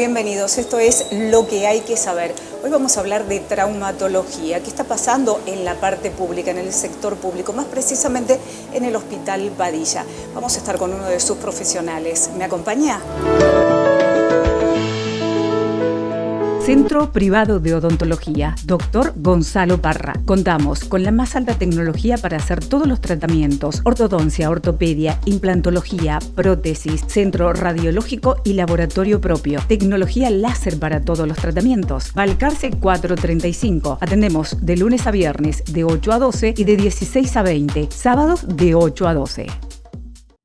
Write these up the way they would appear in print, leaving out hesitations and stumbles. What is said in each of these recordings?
Bienvenidos, esto es Lo que hay que saber. Hoy vamos a hablar de traumatología. ¿Qué está pasando en la parte pública, en el sector público, más precisamente en el Hospital Badilla? Vamos a estar con uno de sus profesionales. ¿Me acompaña? Centro Privado de Odontología, Dr. Gonzalo Parra. Contamos con la más alta tecnología para hacer todos los tratamientos: ortodoncia, ortopedia, implantología, prótesis, centro radiológico y laboratorio propio. Tecnología láser para todos los tratamientos. Balcarce 435. Atendemos de lunes a viernes de 8 a 12 y de 16 a 20. Sábados de 8 a 12.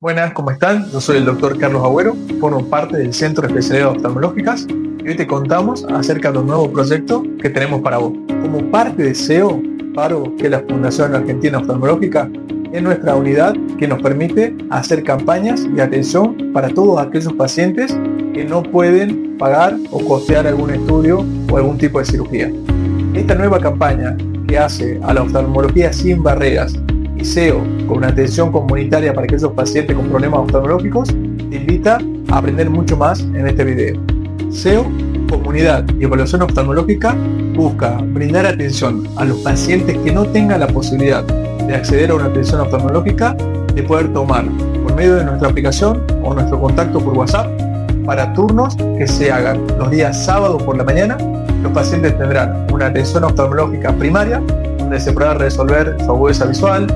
Buenas, ¿cómo están? Yo soy el doctor Carlos Agüero, formo parte del Centro de Especialidades Oftalmológicas y hoy te contamos acerca de un nuevo proyecto que tenemos para vos. Como parte de SEO, PARO, que es la Fundación Argentina Oftalmológica, es nuestra unidad que nos permite hacer campañas y atención para todos aquellos pacientes que no pueden pagar o costear algún estudio o algún tipo de cirugía. Esta nueva campaña que hace a la oftalmología sin barreras y SEO con una atención comunitaria para aquellos pacientes con problemas oftalmológicos, te invita a aprender mucho más en este video. SEO, Comunidad y Evaluación Oftalmológica busca brindar atención a los pacientes que no tengan la posibilidad de acceder a una atención oftalmológica, de poder tomar por medio de nuestra aplicación o nuestro contacto por WhatsApp para turnos que se hagan los días sábados por la mañana. Los pacientes tendrán una atención oftalmológica primaria donde se podrá resolver su agudeza visual,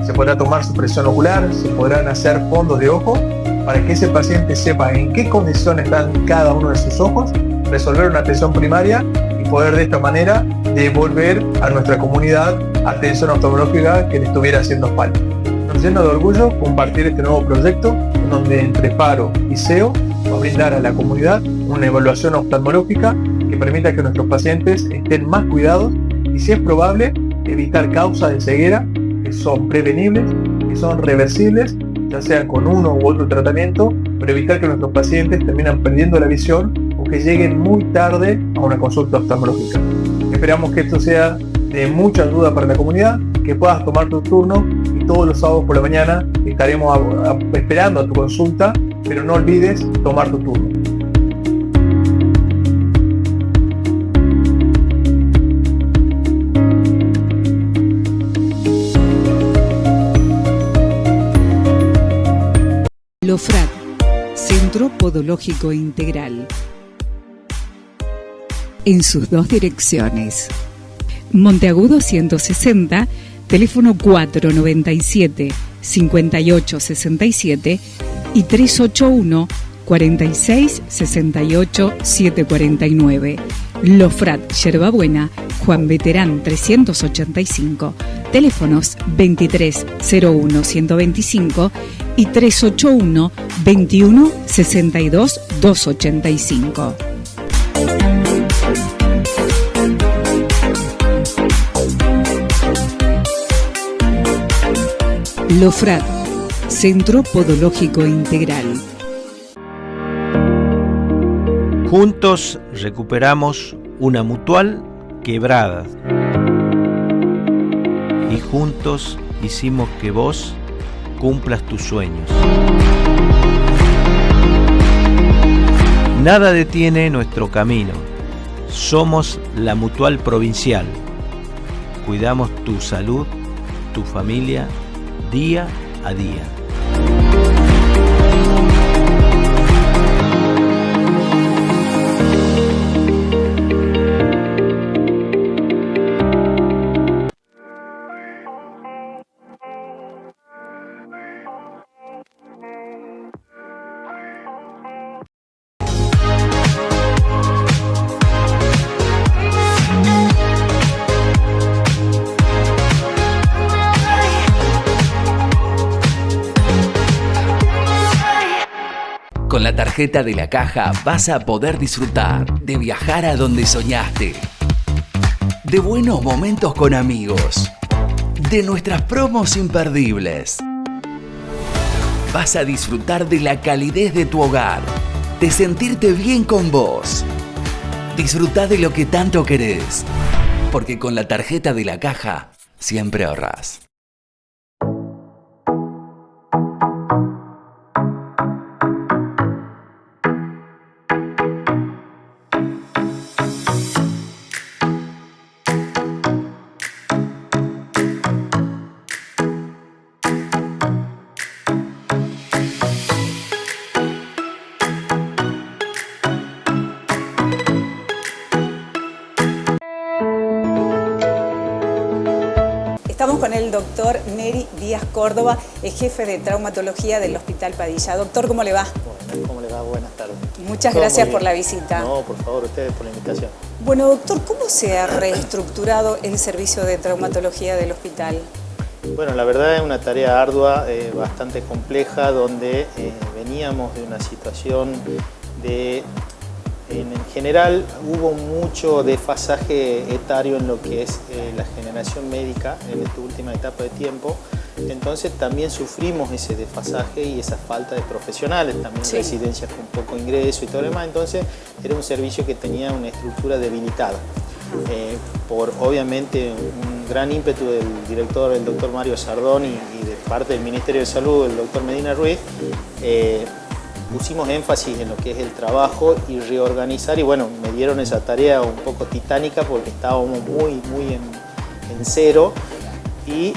se podrá tomar su presión ocular, se podrán hacer fondos de ojo para que ese paciente sepa en qué condiciones están cada uno de sus ojos, resolver una atención primaria y poder de esta manera devolver a nuestra comunidad atención oftalmológica que le estuviera haciendo falta. Nos llena de orgullo compartir este nuevo proyecto en donde entre PARO y SEO va a brindar a la comunidad una evaluación oftalmológica que permita que nuestros pacientes estén más cuidados y, si es probable, evitar causas de ceguera que son prevenibles, que son reversibles, ya sea con uno u otro tratamiento, pero evitar que nuestros pacientes terminan perdiendo la visión o que lleguen muy tarde a una consulta oftalmológica. Esperamos que esto sea de mucha ayuda para la comunidad, que puedas tomar tu turno y todos los sábados por la mañana estaremos esperando a tu consulta, pero no olvides tomar tu turno. LOFRAD, Centro Podológico Integral. En sus dos direcciones. Monteagudo 160, teléfono 497-5867 y 381-4668-749. LOFRAD, Yerbabuena, Juan Veterán 385, teléfonos 2301-125 y 381-21-62-285. LOFRAD, Centro Podológico Integral. Juntos recuperamos una mutual quebrada y juntos hicimos que vos cumplas tus sueños. Nada detiene nuestro camino. Somos la Mutual Provincial. Cuidamos tu salud, tu familia, día a día. Con la tarjeta de la Caja vas a poder disfrutar de viajar a donde soñaste, de buenos momentos con amigos, de nuestras promos imperdibles. Vas a disfrutar de la calidez de tu hogar, de sentirte bien con vos. Disfrutá de lo que tanto querés, porque con la tarjeta de la Caja siempre ahorrás. Estamos con el doctor Neri Díaz Córdoba, jefe de traumatología del Hospital Padilla. Doctor, ¿cómo le va? Bueno, ¿cómo le va? Buenas tardes. Muchas gracias por la visita. No, por favor, ustedes por la invitación. Bueno, doctor, ¿cómo se ha reestructurado el servicio de traumatología del hospital? Bueno, la verdad es una tarea ardua, bastante compleja, donde veníamos de una situación de... En general hubo mucho desfasaje etario en lo que es la generación médica en esta última etapa de tiempo. Entonces también sufrimos ese desfasaje y esa falta de profesionales, también residencias con poco ingreso y todo lo demás. Entonces era un servicio que tenía una estructura debilitada. Por obviamente un gran ímpetu del director, el doctor Mario Sardón, y de parte del Ministerio de Salud, el doctor Medina Ruiz, pusimos énfasis en lo que es el trabajo y reorganizar, y bueno, me dieron esa tarea un poco titánica porque estábamos muy en cero, y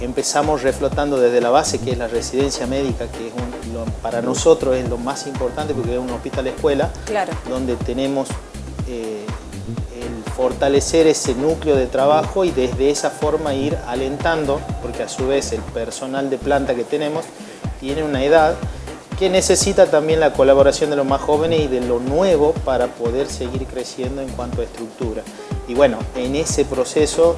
empezamos reflotando desde la base, que es la residencia médica, que es para nosotros es lo más importante porque es un hospital escuela, claro, donde tenemos el fortalecer ese núcleo de trabajo y desde esa forma ir alentando, porque a su vez el personal de planta que tenemos tiene una edad que necesita también la colaboración de los más jóvenes y de lo nuevo para poder seguir creciendo en cuanto a estructura. Y bueno, en ese proceso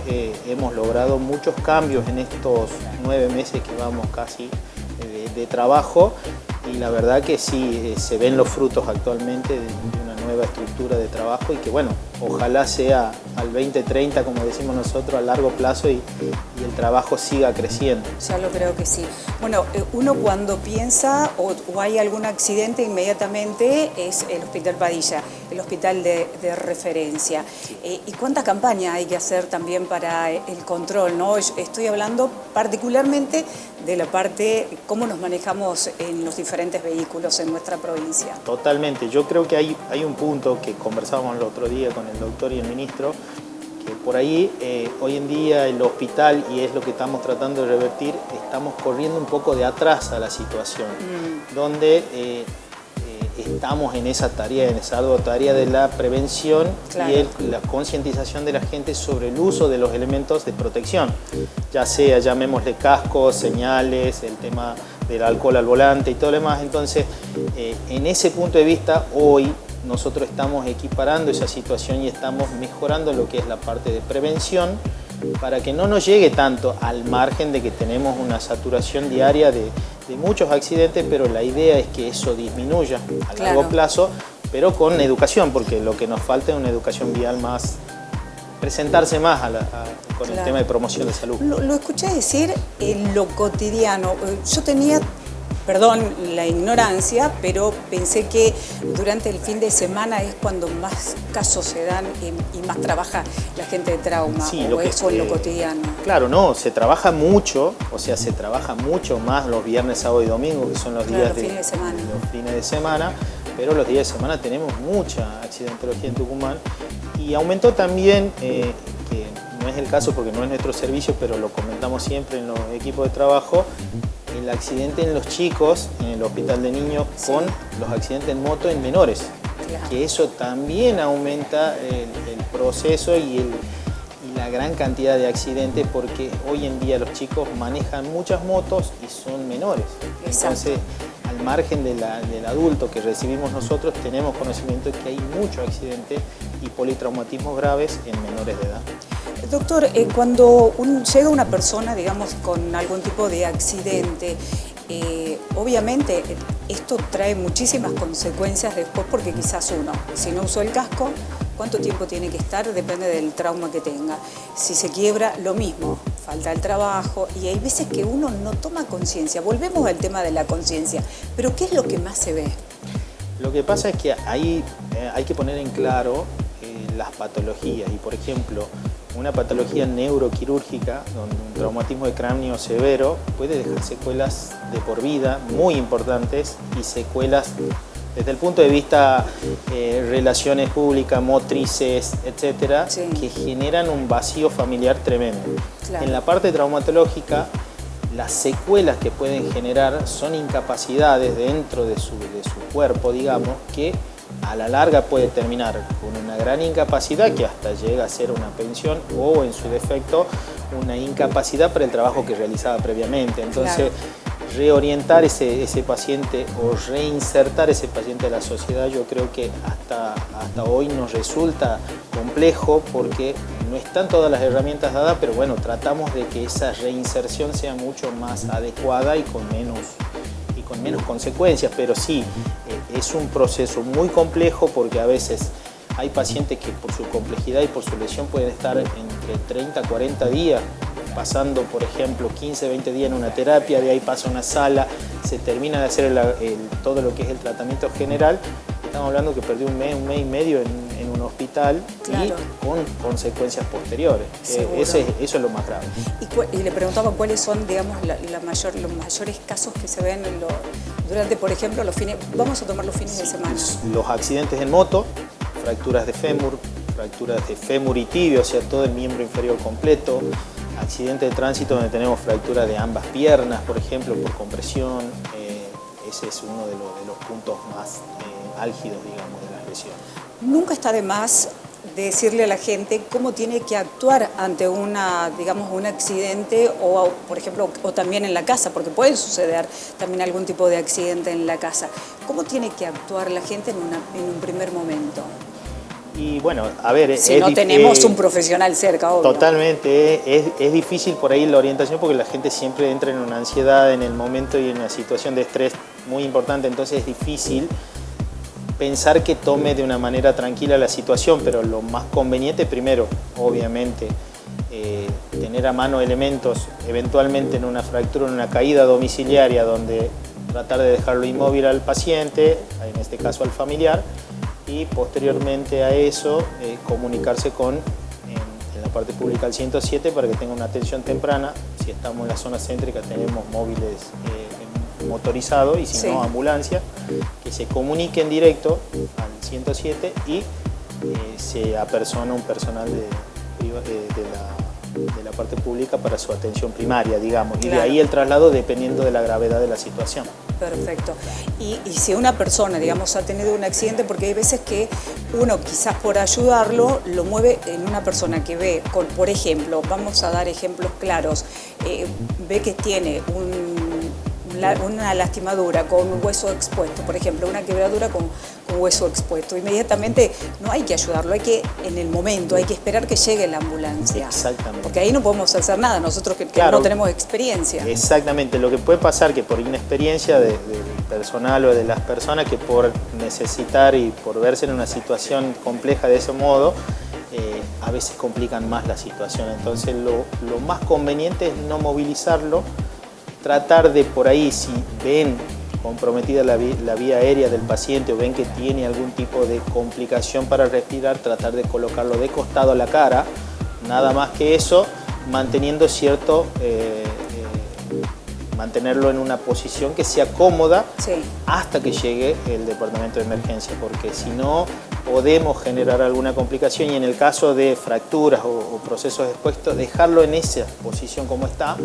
hemos logrado muchos cambios en estos 9 meses que vamos casi de trabajo, y la verdad que sí, se ven los frutos actualmente de una nueva estructura de trabajo, y que bueno, ojalá sea al 2030, como decimos nosotros, a largo plazo, y el trabajo siga creciendo. Ya lo creo que sí. Bueno, uno cuando piensa o hay algún accidente, inmediatamente es el Hospital Padilla, el hospital de referencia. ¿Y cuánta campaña hay que hacer también para el control, ¿no? Estoy hablando particularmente de la parte, cómo nos manejamos en los diferentes vehículos en nuestra provincia. Totalmente. Yo creo que hay un punto que conversábamos el otro día con el doctor y el ministro, que por ahí hoy en día el hospital, y es lo que estamos tratando de revertir, estamos corriendo un poco de atrás a la situación, donde estamos en esa tarea, en esa ardua tarea de la prevención, claro, y la concientización de la gente sobre el uso de los elementos de protección, ya sea, llamémosle cascos, señales, el tema del alcohol al volante y todo lo demás. Entonces, en ese punto de vista, hoy nosotros estamos equiparando esa situación y estamos mejorando lo que es la parte de prevención, para que no nos llegue tanto, al margen de que tenemos una saturación diaria de muchos accidentes, pero la idea es que eso disminuya a largo plazo, pero con educación, porque lo que nos falta es una educación vial más, presentarse más con el tema de promoción de salud. Lo escuché decir en lo cotidiano. Yo tenía, perdón la ignorancia, pero pensé que durante el fin de semana es cuando más casos se dan y más trabaja la gente de trauma, sí, o eso en lo cotidiano. Claro, no, se trabaja mucho, o sea, se trabaja mucho más los viernes, sábado y domingo, que son los días de los fines de semana, pero los días de semana tenemos mucha accidentología en Tucumán, y aumentó también, que no es el caso porque no es nuestro servicio, pero lo comentamos siempre en los equipos de trabajo, el accidente en los chicos, en el hospital de niños, con los accidentes en moto en menores, que eso también aumenta el proceso y la gran cantidad de accidentes, porque hoy en día los chicos manejan muchas motos y son menores. Entonces, al margen del adulto que recibimos nosotros, tenemos conocimiento de que hay muchos accidentes y politraumatismos graves en menores de edad. Doctor, cuando llega una persona, digamos, con algún tipo de accidente, obviamente esto trae muchísimas consecuencias después, porque quizás uno, si no usó el casco, ¿cuánto tiempo tiene que estar? Depende del trauma que tenga. Si se quiebra, lo mismo, falta el trabajo, y hay veces que uno no toma conciencia. Volvemos al tema de la conciencia, pero ¿qué es lo que más se ve? Lo que pasa es que ahí hay que poner en claro las patologías, y por ejemplo, una patología neuroquirúrgica, donde un traumatismo de cráneo severo puede dejar secuelas de por vida muy importantes, y secuelas desde el punto de vista relaciones públicas, motrices, etcétera, que generan un vacío familiar tremendo. Claro. En la parte traumatológica, las secuelas que pueden generar son incapacidades dentro de su cuerpo, digamos, que a la larga puede terminar con una gran incapacidad que hasta llega a ser una pensión, o en su defecto una incapacidad para el trabajo que realizaba previamente. Entonces, reorientar ese paciente o reinsertar ese paciente a la sociedad, yo creo que hasta hoy nos resulta complejo porque no están todas las herramientas dadas, pero bueno, tratamos de que esa reinserción sea mucho más adecuada y con menos consecuencias, pero sí, es un proceso muy complejo porque a veces hay pacientes que por su complejidad y por su lesión pueden estar entre 30 a 40 días pasando, por ejemplo, 15, 20 días en una terapia, de ahí pasa a una sala, se termina de hacer todo lo que es el tratamiento general. Estamos hablando que perdió un mes y medio en un hospital y con consecuencias posteriores. Eso es lo más grave. Y le preguntaba cuáles son, digamos, los mayores casos que se ven durante, por ejemplo, vamos a tomar los fines de semana. Los accidentes en moto, fracturas de fémur y tibia, o sea, todo el miembro inferior completo. Accidente de tránsito donde tenemos fractura de ambas piernas, por ejemplo, por compresión. Ese es uno de los puntos más álgidos, digamos, de las lesiones. Nunca está de más decirle a la gente cómo tiene que actuar ante un accidente o, por ejemplo, o también en la casa, porque puede suceder también algún tipo de accidente en la casa. ¿Cómo tiene que actuar la gente en un primer momento? Y bueno, a ver... Si no tenemos un profesional cerca, obvio. Totalmente, es difícil por ahí la orientación porque la gente siempre entra en una ansiedad en el momento y en una situación de estrés muy importante, entonces es difícil pensar que tome de una manera tranquila la situación, pero lo más conveniente primero, obviamente, tener a mano elementos, eventualmente en una fractura, en una caída domiciliaria, donde tratar de dejarlo inmóvil al paciente, en este caso al familiar, y posteriormente a eso comunicarse en la parte pública al 107 para que tenga una atención temprana. Si estamos en la zona céntrica tenemos móviles motorizados y si no ambulancia, que se comunique en directo al 107 y se apersona un personal de la parte pública para su atención primaria, digamos, y de ahí el traslado dependiendo de la gravedad de la situación. Perfecto. Y si una persona, digamos, ha tenido un accidente, porque hay veces que uno quizás por ayudarlo lo mueve en una persona que ve, por ejemplo, vamos a dar ejemplos claros, ve que tiene una lastimadura con un hueso expuesto, por ejemplo, una quebradura con hueso expuesto. Inmediatamente no hay que ayudarlo, hay que, en el momento, hay que esperar que llegue la ambulancia. Exactamente. Porque ahí no podemos hacer nada, nosotros que no tenemos experiencia. Exactamente, lo que puede pasar que por inexperiencia del personal o de las personas que por necesitar y por verse en una situación compleja de ese modo, a veces complican más la situación. Entonces lo más conveniente es no movilizarlo, tratar de por ahí, si ven comprometida la vía aérea del paciente o ven que tiene algún tipo de complicación para respirar, tratar de colocarlo de costado a la cara, nada más que eso, manteniendo mantenerlo en una posición que sea cómoda hasta que llegue el departamento de emergencia, porque si no podemos generar alguna complicación y en el caso de fracturas o procesos expuestos, dejarlo en esa posición como está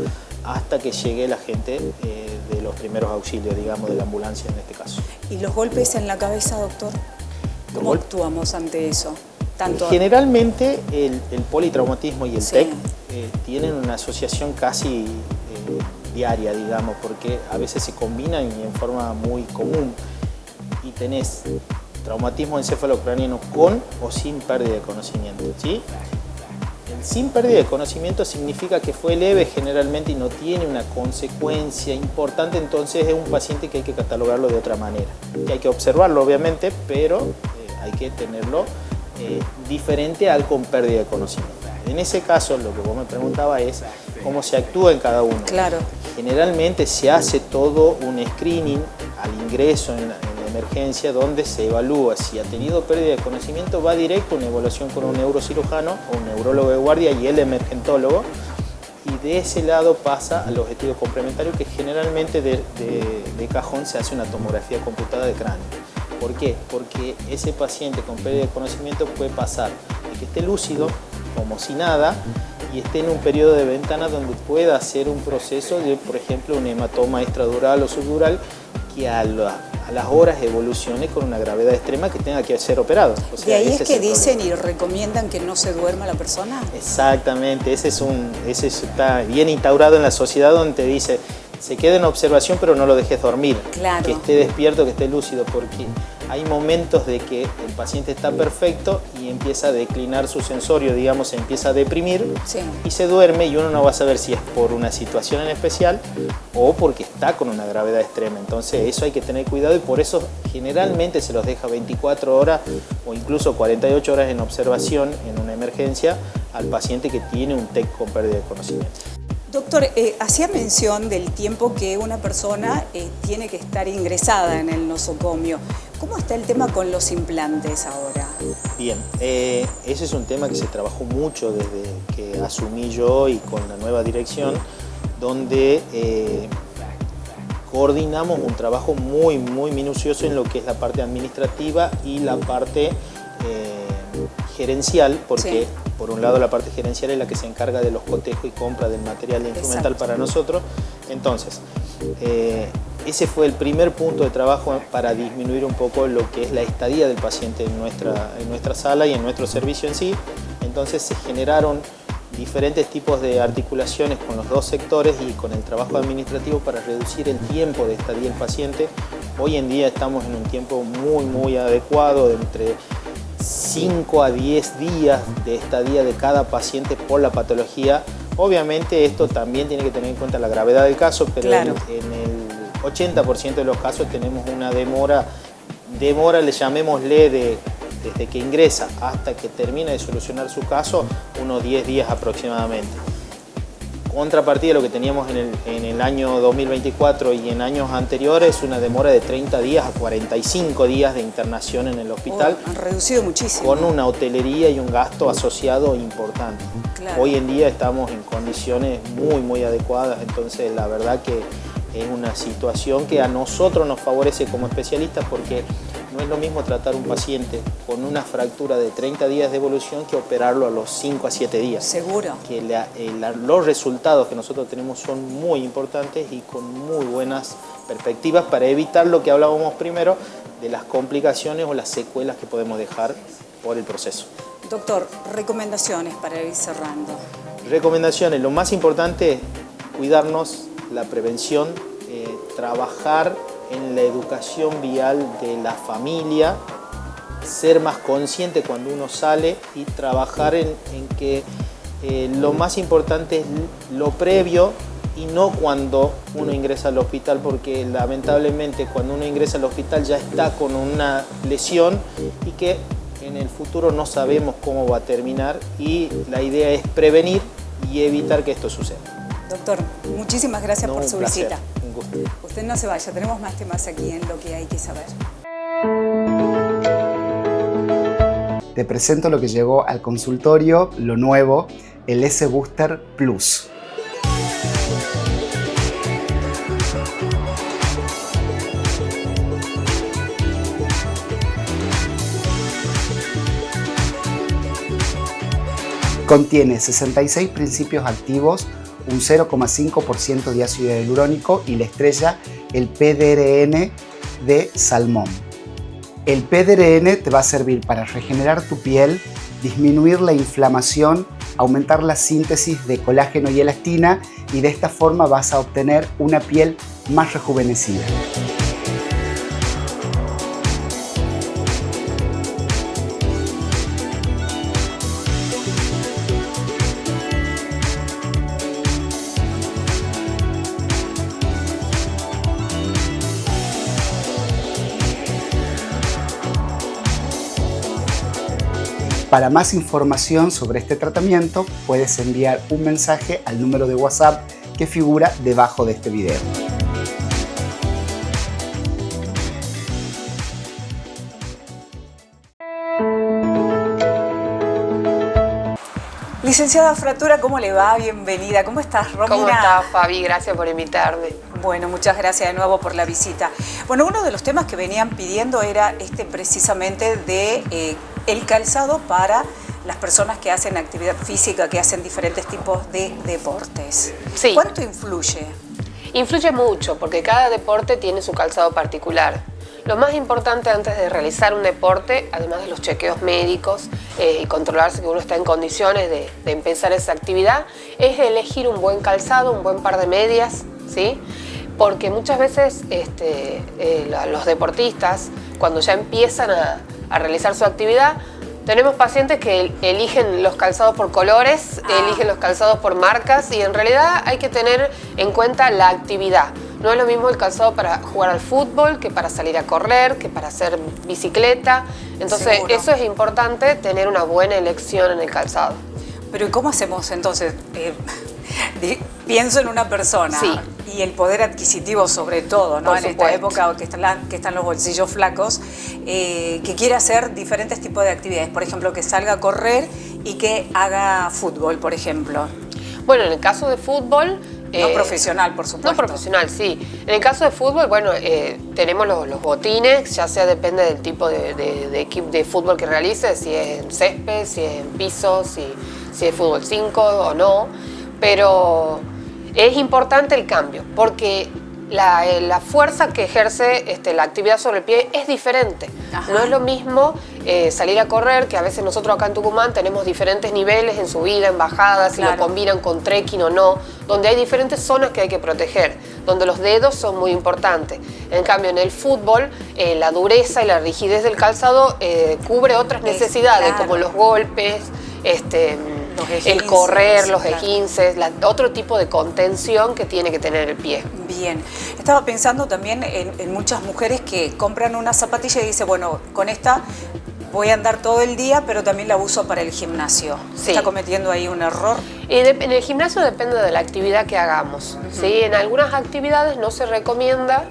hasta que llegue la gente de los primeros auxilios, digamos, de la ambulancia en este caso. ¿Y los golpes en la cabeza, doctor? ¿Cómo actuamos ante eso? Generalmente el politraumatismo y el TEC tienen una asociación casi diaria, digamos, porque a veces se combinan y en forma muy común. Y tenés traumatismo encefalocraniano con o sin pérdida de conocimiento, ¿sí? Sin pérdida de conocimiento significa que fue leve generalmente y no tiene una consecuencia importante, entonces es un paciente que hay que catalogarlo de otra manera. Que hay que observarlo obviamente, pero hay que tenerlo diferente al con pérdida de conocimiento. En ese caso, lo que vos me preguntabas es cómo se actúa en cada uno. Claro. Generalmente se hace todo un screening al ingreso en la emergencia donde se evalúa si ha tenido pérdida de conocimiento, va directo a una evaluación con un neurocirujano o un neurólogo de guardia y el emergentólogo, y de ese lado pasa a los estudios complementarios que generalmente de cajón se hace una tomografía computada de cráneo. ¿Por qué? Porque ese paciente con pérdida de conocimiento puede pasar de que esté lúcido, como si nada, y esté en un periodo de ventana donde pueda hacer un proceso de, por ejemplo, un hematoma extradural o subdural que a a las horas evolucione con una gravedad extrema que tenga que ser operado. O sea, de ahí es que el dicen problema. y recomiendan que no se duerma la persona. Exactamente, ese está bien instaurado en la sociedad, donde te dice, se quede en observación pero no lo dejes dormir, Claro. que esté despierto, que esté lúcido, porque hay momentos de que el paciente está perfecto y empieza a declinar su sensorio, digamos, se empieza a deprimir, Sí. y se duerme, y uno no va a saber si es por una situación en especial o porque está con una gravedad extrema. Entonces eso hay que tener cuidado, y por eso generalmente se los deja 24 horas o incluso 48 horas en observación en una emergencia al paciente que tiene un TEC con pérdida de conocimiento. Doctor, hacía mención del tiempo que una persona tiene que estar ingresada en el nosocomio. ¿Cómo está el tema con los implantes ahora? Bien, ese es un tema que se trabajó mucho desde que asumí yo y con la nueva dirección, donde coordinamos un trabajo muy minucioso en lo que es la parte administrativa y la parte gerencial, porque Sí. por un lado la parte gerencial es la que se encarga de los cotejos y compra del material instrumental. Exacto. Para nosotros. Entonces, ese fue el primer punto de trabajo para disminuir un poco lo que es la estadía del paciente en nuestra sala y en nuestro servicio en sí. Entonces se generaron diferentes tipos de articulaciones con los dos sectores y con el trabajo administrativo para reducir el tiempo de estadía del paciente. Hoy en día estamos en un tiempo muy adecuado, de entre 5 a 10 días de estadía de cada paciente por la patología. Obviamente esto también tiene que tener en cuenta la gravedad del caso, pero Claro. en el 80% de los casos tenemos una demora, le llamémosle, desde que ingresa hasta que termina de solucionar su caso, unos 10 días aproximadamente. Contrapartida de lo que teníamos en el año 2024 y en años anteriores, una demora de 30 días a 45 días de internación en el hospital, Han reducido muchísimo. con una hotelería y un gasto asociado importante. Claro. Hoy en día estamos en condiciones muy adecuadas, entonces la verdad que es una situación que a nosotros nos favorece como especialistas, porque no es lo mismo tratar un paciente con una fractura de 30 días de evolución que operarlo a los 5 a 7 días. Seguro. Que los resultados que nosotros tenemos son muy importantes y con muy buenas perspectivas para evitar lo que hablábamos primero de las complicaciones o las secuelas que podemos dejar por el proceso. Doctor, recomendaciones para ir cerrando. Recomendaciones, lo más importante, cuidarnos, la prevención, trabajar en la educación vial de la familia, ser más consciente cuando uno sale y trabajar en que lo más importante es lo previo y no cuando uno ingresa al hospital, porque lamentablemente cuando uno ingresa al hospital ya está con una lesión y que en el futuro no sabemos cómo va a terminar, y la idea es prevenir y evitar que esto suceda. Doctor, muchísimas gracias por Un su placer, visita. un gusto. Usted no se vaya, tenemos más temas aquí en Lo que hay que saber. Te presento lo que llegó al consultorio, lo nuevo, el S-Booster Plus. Contiene 66 principios activos, un 0,5% de ácido hialurónico y la estrella el PDRN de salmón. El PDRN te va a servir para regenerar tu piel, disminuir la inflamación, aumentar la síntesis de colágeno y elastina, y de esta forma vas a obtener una piel más rejuvenecida. Para más información sobre este tratamiento, puedes enviar un mensaje al número de WhatsApp que figura debajo de este video. Licenciada Fratura, ¿cómo le va? Bienvenida. ¿Cómo estás, Romina? ¿Cómo estás, Fabi? Gracias por invitarme. Bueno, muchas gracias de nuevo por la visita. Bueno, uno de los temas que venían pidiendo era precisamente de el calzado para las personas que hacen actividad física, que hacen diferentes tipos de deportes. Sí. ¿Cuánto influye? Influye mucho porque cada deporte tiene su calzado particular. Lo más importante antes de realizar un deporte, además de los chequeos médicos y controlarse que uno está en condiciones de empezar esa actividad, es elegir un buen calzado, un buen par de medias, ¿sí? Porque muchas veces los deportistas, cuando ya empiezan a realizar su actividad, tenemos pacientes que eligen los calzados por colores, eligen los calzados por marcas, y en realidad hay que tener en cuenta la actividad. No es lo mismo el calzado para jugar al fútbol que para salir a correr, que para hacer bicicleta. Entonces, Seguro. eso es importante, tener una buena elección en el calzado. Pero ¿y cómo hacemos entonces? Pienso en una persona, Sí. y el poder adquisitivo sobre todo, ¿no? Por En esta supuesto. época que están los bolsillos flacos, que quiere hacer diferentes tipos de actividades. Por ejemplo, que salga a correr y que haga fútbol, por ejemplo. Bueno, en el caso de fútbol... No profesional, por supuesto. No profesional, sí. En el caso de fútbol, bueno, tenemos los botines, ya sea depende del tipo de equipo de fútbol que realice, si es en césped, si es en piso, si es fútbol 5 o no. Pero es importante el cambio, porque la fuerza que ejerce la actividad sobre el pie es diferente. Ajá. No es lo mismo salir a correr, que a veces nosotros acá en Tucumán tenemos diferentes niveles en subida, en bajada, si Claro. lo combinan con trekking o no, donde hay diferentes zonas que hay que proteger, donde los dedos son muy importantes. En cambio, en el fútbol, la dureza y la rigidez del calzado cubre otras necesidades, claro. como los golpes, Los el esguinces, correr, los claro. esguinces, otro tipo de contención que tiene que tener el pie. Bien. Estaba pensando también en muchas mujeres que compran una zapatilla y dicen, bueno, con esta voy a andar todo el día, pero también la uso para el gimnasio. Sí. ¿Está cometiendo ahí un error? En el gimnasio depende de la actividad que hagamos. ¿Sí? En algunas actividades no se recomienda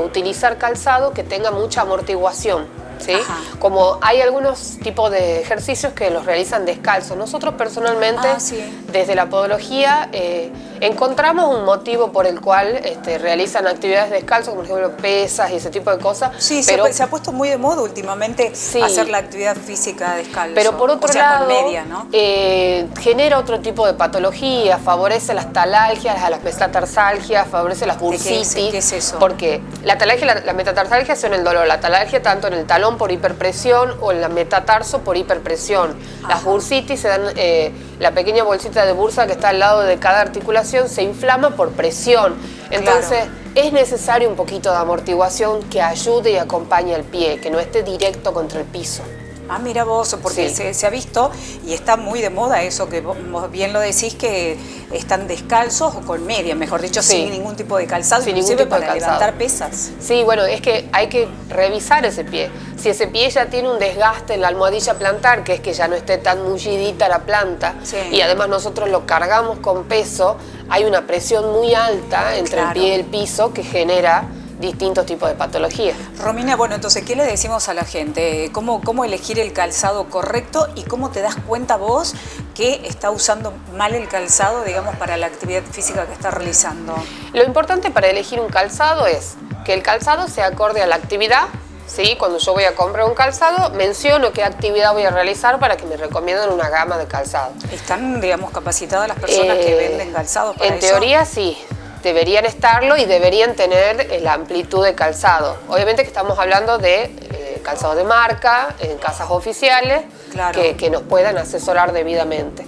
utilizar calzado que tenga mucha amortiguación. ¿Sí? Ajá. Como hay algunos tipos de ejercicios que los realizan descalzos. Nosotros personalmente, Sí. desde la podología, encontramos un motivo por el cual realizan actividades descalzos, como por ejemplo pesas y ese tipo de cosas. Sí, pero se ha puesto muy de moda últimamente Sí. hacer la actividad física descalzo. Pero por otro o sea, lado, con media, ¿no? genera otro tipo de patología, favorece las talalgias, las metatarsalgias, favorece las bursitis. ¿Qué es eso? Porque la talalgia y la metatarsalgia son el dolor. La talalgia tanto en el talón por hiperpresión o en la metatarso por hiperpresión. Las bursitis se dan, la pequeña bolsita de bursa que está al lado de cada articulación se inflama por presión. Entonces, es necesario un poquito de amortiguación que ayude y acompañe al pie, que no esté directo contra el piso. Ah, mira vos, porque Sí. se ha visto y está muy de moda eso que vos bien lo decís, que están descalzos o con media, mejor dicho, Sí. sin ningún tipo de calzado, Sin ningún inclusive tipo de para calzado. levantar pesas. Sí, bueno, es que hay que revisar ese pie. Si ese pie ya tiene un desgaste en la almohadilla plantar, que es que ya no esté tan mullidita la planta, Sí. y además nosotros lo cargamos con peso, hay una presión muy alta entre el Claro. pie y el piso que genera distintos tipos de patologías. Romina, bueno, entonces, ¿qué le decimos a la gente? ¿Cómo elegir el calzado correcto y cómo te das cuenta vos que está usando mal el calzado, digamos, para la actividad física que está realizando? Lo importante para elegir un calzado es que el calzado sea acorde a la actividad. ¿Sí? Cuando yo voy a comprar un calzado, menciono qué actividad voy a realizar para que me recomienden una gama de calzado. ¿Están, digamos, capacitadas las personas que venden calzado para En eso? teoría sí, deberían estarlo y deberían tener la amplitud de calzado. Obviamente que estamos hablando de calzado de marca, en casas oficiales, Claro. que nos puedan asesorar debidamente.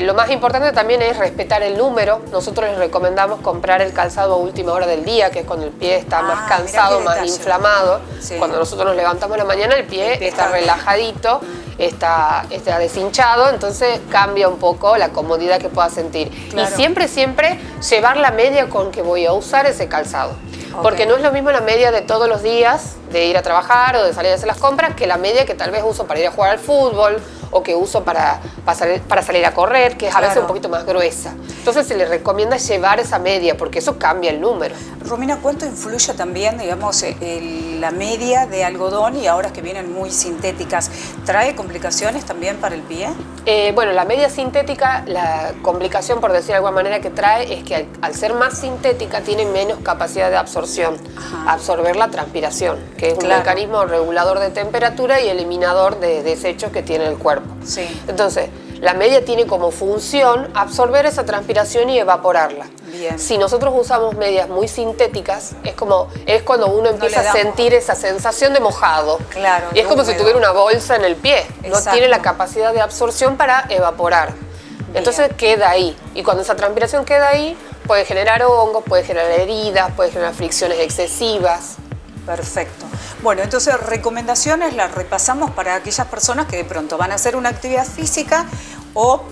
Lo más importante también es respetar el número. Nosotros les recomendamos comprar el calzado a última hora del día, que es cuando el pie está más mirá cansado, qué más detalle. inflamado. Sí. Cuando nosotros nos levantamos en la mañana, el pie El pie está está- relajadito, está deshinchado, entonces cambia un poco la comodidad que pueda sentir. Claro. Y siempre llevar la media con que voy a usar ese calzado. Ok. Porque no es lo mismo la media de todos los días, de ir a trabajar o de salir a hacer las compras, que la media que tal vez uso para ir a jugar al fútbol o que uso para salir a correr, que es a veces Claro. un poquito más gruesa. Entonces se le recomienda llevar esa media porque eso cambia el número. Romina, ¿cuánto influye también, digamos, la media de algodón y ahora que vienen muy sintéticas? ¿Trae complicaciones también para el pie? Bueno, la media sintética, la complicación, por decir de alguna manera, que trae es que al ser más sintética tiene menos capacidad de absorción, Ajá. absorber la transpiración, que es un Claro. mecanismo regulador de temperatura y eliminador de desechos que tiene el cuerpo. Sí. Entonces, La media tiene como función absorber esa transpiración y evaporarla. Bien. Si nosotros usamos medias muy sintéticas, es cuando uno empieza a sentir esa sensación de mojado. Claro. Y es como si tuviera una bolsa en el pie. Exacto. No tiene la capacidad de absorción para evaporar. Entonces queda ahí. Y cuando esa transpiración queda ahí, puede generar hongos, puede generar heridas, puede generar fricciones excesivas. Perfecto. Bueno, entonces recomendaciones las repasamos para aquellas personas que de pronto van a hacer una actividad física o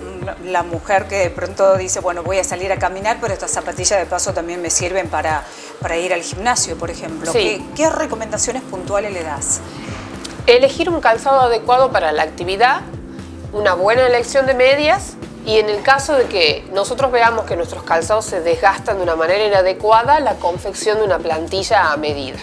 la mujer que de pronto dice, bueno, voy a salir a caminar, pero estas zapatillas de paso también me sirven para ir al gimnasio, por ejemplo. Sí. ¿Qué recomendaciones puntuales le das? Elegir un calzado adecuado para la actividad, una buena elección de medias, y en el caso de que nosotros veamos que nuestros calzados se desgastan de una manera inadecuada, la confección de una plantilla a medida.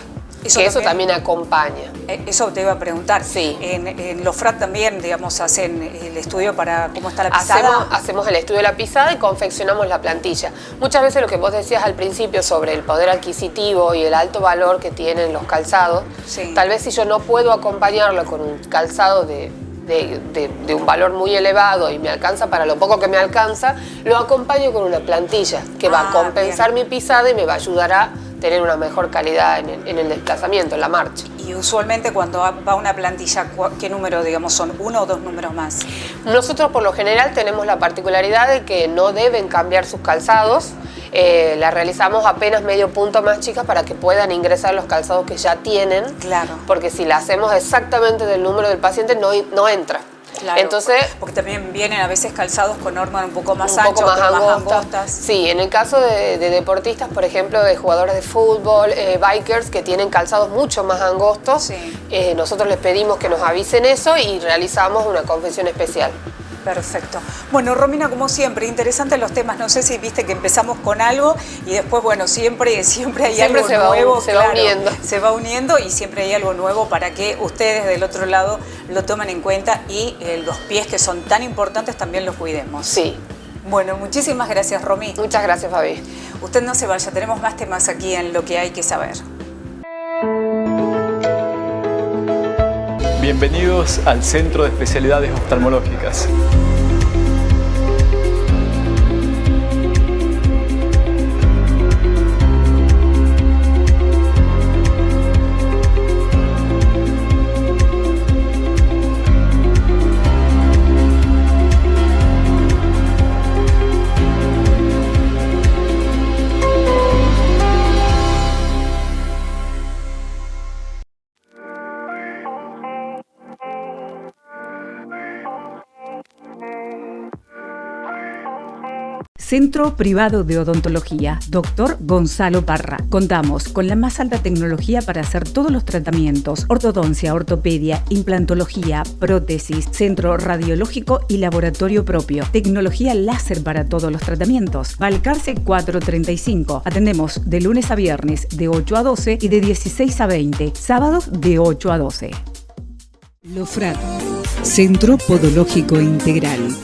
Eso también acompaña. Eso te iba a preguntar. Sí. En los FRAC también, digamos, hacen el estudio para cómo está la pisada. Hacemos el estudio de la pisada y confeccionamos la plantilla. Muchas veces lo que vos decías al principio sobre el poder adquisitivo y el alto valor que tienen los calzados, sí. Tal vez si yo no puedo acompañarlo con un calzado de un valor muy elevado y me alcanza para lo poco que me alcanza, lo acompaño con una plantilla que va a compensar mi pisada y me va a ayudar a tener una mejor calidad en el desplazamiento, en la marcha. Y usualmente cuando va una plantilla, ¿qué número, digamos, son? ¿1 o 2 números más? Nosotros por lo general tenemos la particularidad de que no deben cambiar sus calzados. La realizamos apenas medio punto más chicas para que puedan ingresar los calzados que ya tienen. Claro. Porque si la hacemos exactamente del número del paciente no entra. Claro, entonces, porque también vienen a veces calzados con normas un poco más un poco anchas, más angostas. Sí, en el caso de deportistas, por ejemplo, de jugadores de fútbol, bikers que tienen calzados mucho más angostos, sí. Nosotros les pedimos que nos avisen eso y realizamos una confección especial. Perfecto. Bueno, Romina, como siempre, interesantes los temas. No sé si viste que empezamos con algo y después, bueno, siempre hay algo nuevo. Se va uniendo. Se va uniendo y siempre hay algo nuevo para que ustedes del otro lado lo tomen en cuenta y los pies que son tan importantes también los cuidemos. Sí. Bueno, muchísimas gracias, Romy. Muchas gracias, Fabi. Usted no se vaya, tenemos más temas aquí en Lo que hay que saber. Bienvenidos al Centro de Especialidades Oftalmológicas. Centro Privado de Odontología, Dr. Gonzalo Parra. Contamos con la más alta tecnología para hacer todos los tratamientos: ortodoncia, ortopedia, implantología, prótesis, centro radiológico y laboratorio propio. Tecnología láser para todos los tratamientos. Balcarce 435. Atendemos de lunes a viernes de 8 a 12 y de 16 a 20. Sábados de 8 a 12. Lofrat, Centro Podológico Integral.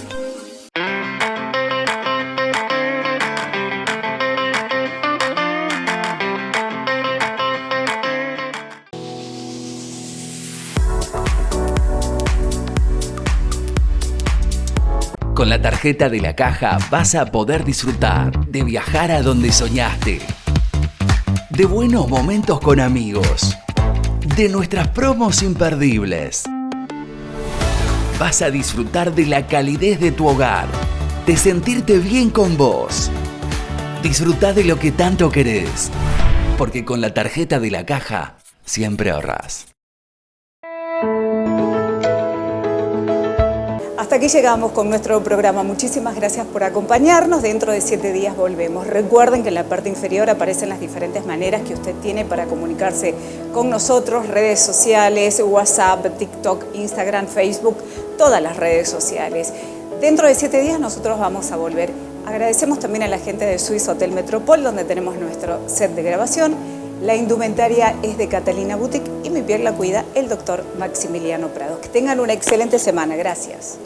Con la tarjeta de la Caja vas a poder disfrutar de viajar a donde soñaste, de buenos momentos con amigos, de nuestras promos imperdibles. Vas a disfrutar de la calidez de tu hogar, de sentirte bien con vos. Disfruta de lo que tanto querés, porque con la tarjeta de la Caja siempre ahorrás. Hasta aquí llegamos con nuestro programa. Muchísimas gracias por acompañarnos. Dentro de 7 días volvemos. Recuerden que en la parte inferior aparecen las diferentes maneras que usted tiene para comunicarse con nosotros: redes sociales, WhatsApp, TikTok, Instagram, Facebook, todas las redes sociales. Dentro de 7 días nosotros vamos a volver. Agradecemos también a la gente de Swiss Hotel Metropol, donde tenemos nuestro set de grabación. La indumentaria es de Catalina Boutique y mi piel la cuida el doctor Maximiliano Prado. Que tengan una excelente semana. Gracias.